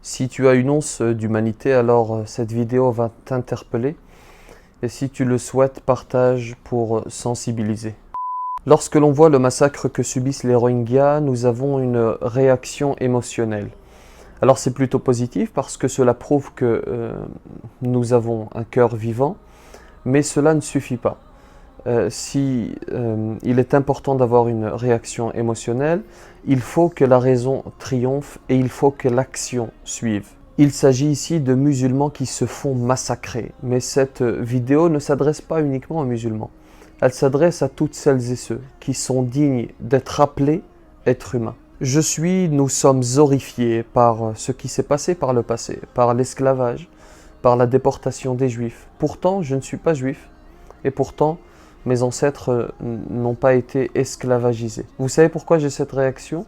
Si tu as une once d'humanité, alors cette vidéo va t'interpeller. Et si tu le souhaites, partage pour sensibiliser. Lorsque l'on voit le massacre que subissent les Rohingyas, nous avons une réaction émotionnelle. Alors c'est plutôt positif parce que cela prouve que nous avons un cœur vivant, mais cela ne suffit pas. Il est important d'avoir une réaction émotionnelle, il faut que la raison triomphe et il faut que l'action suive. Il s'agit ici de musulmans qui se font massacrer, mais cette vidéo ne s'adresse pas uniquement aux musulmans. Elle s'adresse à toutes celles et ceux qui sont dignes d'être appelés êtres humains. Nous sommes horrifiés par ce qui s'est passé par le passé, par l'esclavage, par la déportation des Juifs. Pourtant, je ne suis pas juif, et pourtant, mes ancêtres n'ont pas été esclavagisés. Vous savez pourquoi j'ai cette réaction ?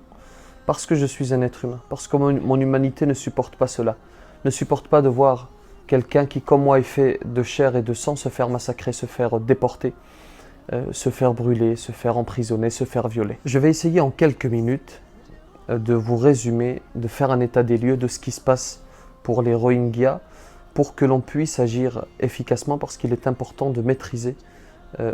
Parce que je suis un être humain, parce que mon humanité ne supporte pas cela, ne supporte pas de voir quelqu'un qui, comme moi, est fait de chair et de sang, se faire massacrer, se faire déporter, se faire brûler, se faire emprisonner, se faire violer. Je vais essayer en quelques minutes de vous résumer, de faire un état des lieux de ce qui se passe pour les Rohingyas, pour que l'on puisse agir efficacement, parce qu'il est important de maîtriser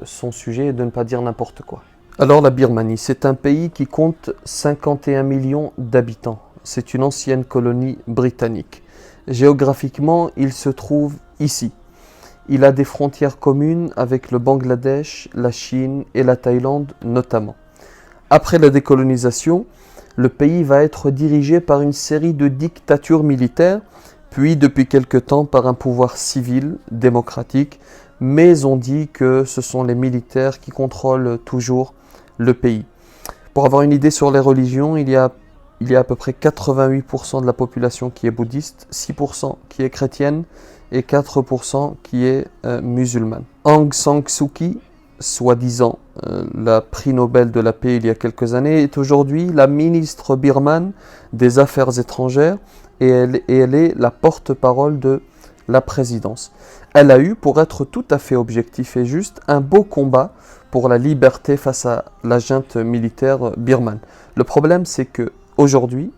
son sujet et de ne pas dire n'importe quoi. Alors la Birmanie, c'est un pays qui compte 51 millions d'habitants. C'est une ancienne colonie britannique. Géographiquement, il se trouve ici. Il a des frontières communes avec le Bangladesh, la Chine et la Thaïlande notamment. Après la décolonisation, le pays va être dirigé par une série de dictatures militaires, puis depuis quelque temps par un pouvoir civil, démocratique, mais on dit que ce sont les militaires qui contrôlent toujours le pays. Pour avoir une idée sur les religions, il y a à peu près 88% de la population qui est bouddhiste, 6% qui est chrétienne et 4% qui est musulmane. Aung San Suu Kyi, soi-disant la prix Nobel de la paix il y a quelques années, est aujourd'hui la ministre birmane des Affaires étrangères et elle est la porte-parole de la présidence. Elle a eu, pour être tout à fait objectif et juste, un beau combat pour la liberté face à la junte militaire birmane. Le problème, c'est que aujourd'hui,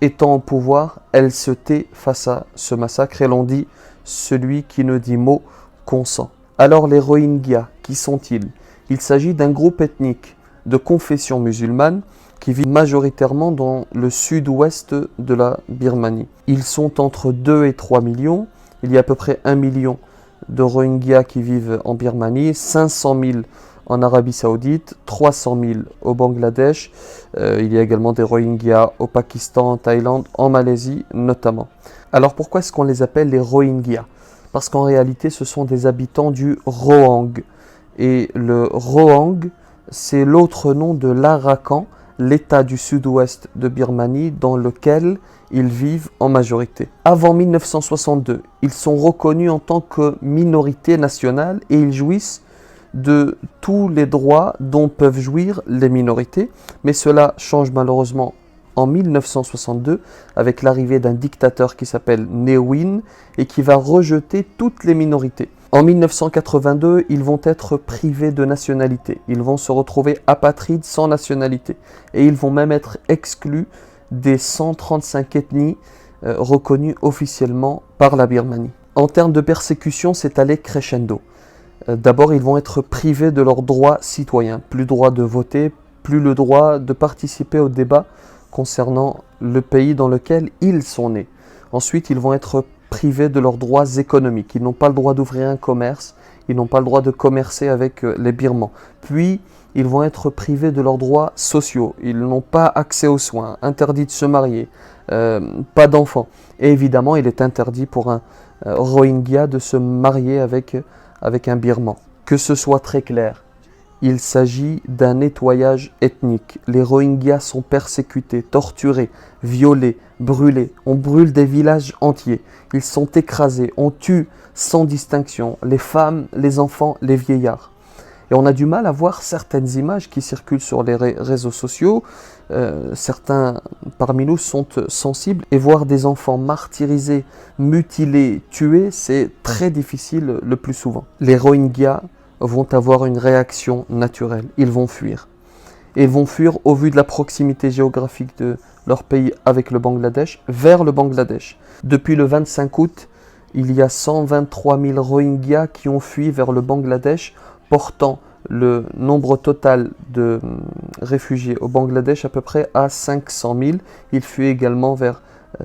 étant au pouvoir, elle se tait face à ce massacre et l'on dit « celui qui ne dit mot consent ». Alors les Rohingyas, qui sont-ils ? Il s'agit d'un groupe ethnique de confession musulmane qui vit majoritairement dans le sud-ouest de la Birmanie. Ils sont entre 2 et 3 millions. Il y a à peu près 1 million de Rohingyas qui vivent en Birmanie, 500 000 en Arabie Saoudite, 300 000 au Bangladesh. Il y a également des Rohingyas au Pakistan, en Thaïlande, en Malaisie notamment. Alors pourquoi est-ce qu'on les appelle les Rohingyas ? Parce qu'en réalité, ce sont des habitants du Rohang. Et le Rohang, c'est l'autre nom de l'Arakan, l'état du sud-ouest de Birmanie dans lequel ils vivent en majorité. Avant 1962, ils sont reconnus en tant que minorité nationale et ils jouissent de tous les droits dont peuvent jouir les minorités, mais cela change malheureusement en 1962 avec l'arrivée d'un dictateur qui s'appelle Ne Win et qui va rejeter toutes les minorités. En 1982, ils vont être privés de nationalité. Ils vont se retrouver apatrides sans nationalité. Et ils vont même être exclus des 135 ethnies reconnues officiellement par la Birmanie. En termes de persécution, c'est allé crescendo. D'abord, ils vont être privés de leurs droits citoyens. Plus le droit de voter, plus le droit de participer au débat concernant le pays dans lequel ils sont nés. Ensuite, ils vont être privés de leurs droits économiques. Ils n'ont pas le droit d'ouvrir un commerce, ils n'ont pas le droit de commercer avec les Birmans. Puis, ils vont être privés de leurs droits sociaux. Ils n'ont pas accès aux soins, interdit de se marier, pas d'enfants. Et évidemment, il est interdit pour un Rohingya de se marier avec un Birman. Que ce soit très clair, il s'agit d'un nettoyage ethnique. Les Rohingyas sont persécutés, torturés, violés, brûlés. On brûle des villages entiers. Ils sont écrasés. On tue sans distinction les femmes, les enfants, les vieillards. Et on a du mal à voir certaines images qui circulent sur les réseaux sociaux. Certains parmi nous sont sensibles et voir des enfants martyrisés, mutilés, tués, c'est très difficile le plus souvent. Les Rohingyas vont avoir une réaction naturelle, ils vont fuir. et ils vont fuir au vu de la proximité géographique de leur pays avec le Bangladesh vers le Bangladesh. Depuis le 25 août, il y a 123 000 Rohingyas qui ont fui vers le Bangladesh, portant le nombre total de réfugiés au Bangladesh à peu près à 500 000. Ils fuient également vers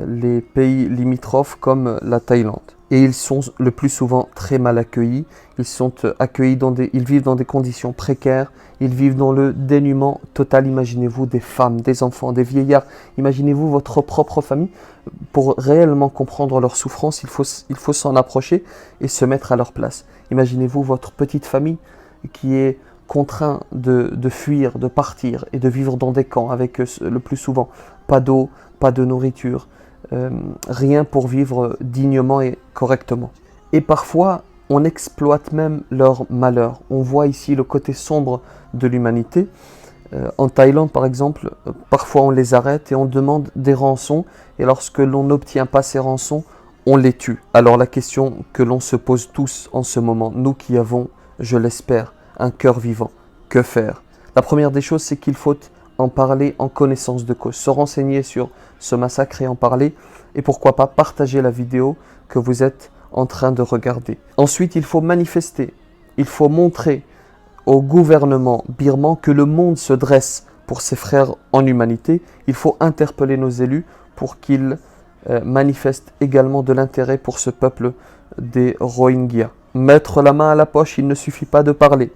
les pays limitrophes comme la Thaïlande. Et ils sont le plus souvent très mal accueillis. Ils sont accueillis ils vivent dans des conditions précaires. Ils vivent dans le dénuement total. Imaginez-vous des femmes, des enfants, des vieillards. Imaginez-vous votre propre famille. Pour réellement comprendre leur souffrance, il faut s'en approcher et se mettre à leur place. Imaginez-vous votre petite famille qui est contraint de fuir, de partir et de vivre dans des camps avec le plus souvent pas d'eau, pas de nourriture, rien pour vivre dignement et correctement. Et parfois, on exploite même leur malheur. On voit ici le côté sombre de l'humanité. En Thaïlande, par exemple, parfois on les arrête et on demande des rançons. Et lorsque l'on n'obtient pas ces rançons, on les tue. Alors la question que l'on se pose tous en ce moment, nous qui avons, je l'espère, un cœur vivant, que faire? La première des choses, c'est qu'il faut en parler en connaissance de cause, se renseigner sur ce massacre et en parler, et pourquoi pas partager la vidéo que vous êtes en train de regarder. Ensuite, il faut manifester, il faut montrer au gouvernement birman que le monde se dresse pour ses frères en humanité. Il faut interpeller nos élus pour qu'ils manifestent également de l'intérêt pour ce peuple des Rohingyas. Mettre la main à la poche, il ne suffit pas de parler.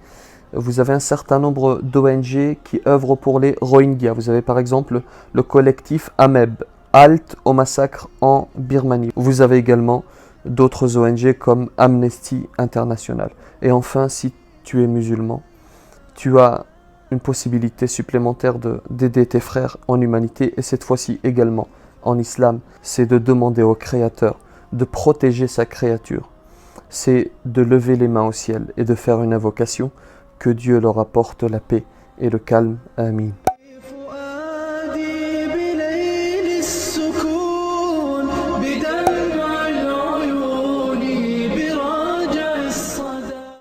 Vous avez un certain nombre d'ONG qui œuvrent pour les Rohingyas. Vous avez par exemple le collectif AMEB, Halte au massacre en Birmanie. Vous avez également d'autres ONG comme Amnesty International. Et enfin, si tu es musulman, tu as une possibilité supplémentaire d'aider tes frères en humanité, et cette fois-ci également en islam, c'est de demander au Créateur de protéger sa créature. C'est de lever les mains au ciel et de faire une invocation, que Dieu leur apporte la paix et le calme. Amin.